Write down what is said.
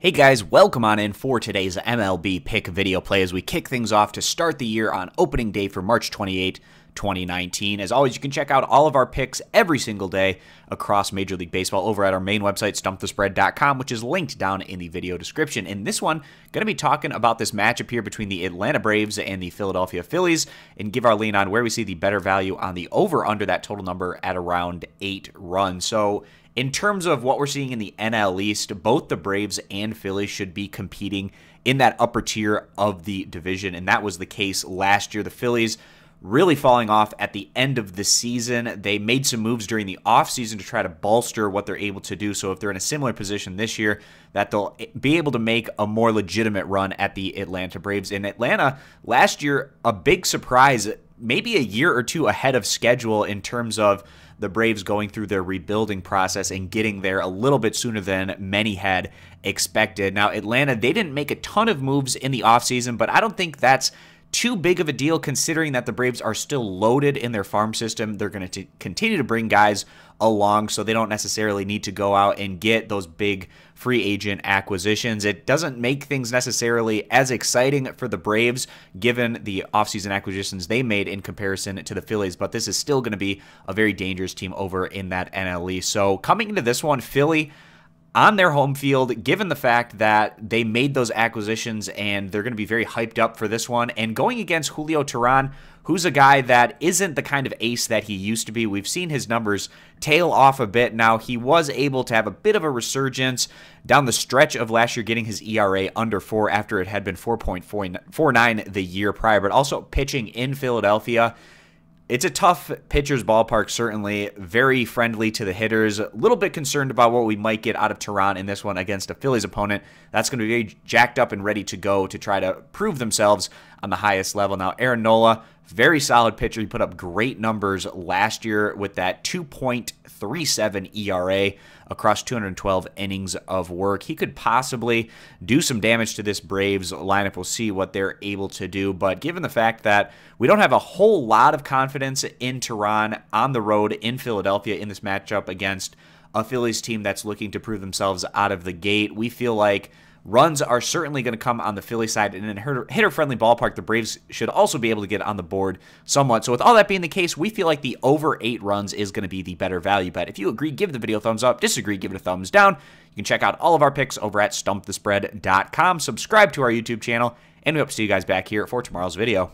Hey guys, welcome on in for today's MLB pick video play as we kick things off to start the year on opening day for March 28, 2019. As always, you can check out all of our picks every single day across Major League Baseball over at our main website, stumpthespread.com, which is linked down in the video description. In this one, going to be talking about this matchup here between the Atlanta Braves and the Philadelphia Phillies and give our lean on where we see the better value on the over-under that total number at around 8 runs. So, in terms of what we're seeing in the NL East, both the Braves and Phillies should be competing in that upper tier of the division, and that was the case last year. The Phillies really falling off at the end of the season. They made some moves during the offseason to try to bolster what they're able to do, so if they're in a similar position this year, that they'll be able to make a more legitimate run at the Atlanta Braves. In Atlanta, last year, a big surprise, maybe a year or two ahead of schedule in terms of the Braves going through their rebuilding process and getting there a little bit sooner than many had expected. Now, Atlanta, they didn't make a ton of moves in the offseason, but I don't think that's too big of a deal considering that the Braves are still loaded in their farm system. They're going to continue to bring guys along, so they don't necessarily need to go out and get those big free agent acquisitions. It doesn't make things necessarily as exciting for the Braves given the offseason acquisitions they made in comparison to the Phillies, but this is still going to be a very dangerous team over in that NL East. So coming into this one, Philly on their home field, given the fact that they made those acquisitions and they're going to be very hyped up for this one, and going against Julio Teheran, who's a guy that isn't the kind of ace that he used to be. We've seen his numbers tail off a bit. Now, he was able to have a bit of a resurgence down the stretch of last year, getting his ERA under 4 after it had been 4.49 the year prior, but also pitching in Philadelphia. It's a tough pitcher's ballpark, certainly. Very friendly to the hitters. A little bit concerned about what we might get out of Teheran in this one against a Phillies opponent that's going to be very jacked up and ready to go to try to prove themselves on the highest level. Now, Aaron Nola, very solid pitcher. He put up great numbers last year with that 2.37 ERA across 212 innings of work. He could possibly do some damage to this Braves lineup. We'll see what they're able to do. But given the fact that we don't have a whole lot of confidence in Teheran on the road in Philadelphia in this matchup against a Phillies team that's looking to prove themselves out of the gate, we feel like runs are certainly going to come on the Philly side, and in a hitter-friendly ballpark, the Braves should also be able to get on the board somewhat. So with all that being the case, we feel like the over 8 runs is going to be the better value bet. If you agree, give the video a thumbs up. Disagree, give it a thumbs down. You can check out all of our picks over at stumpthespread.com. Subscribe to our YouTube channel, and we hope to see you guys back here for tomorrow's video.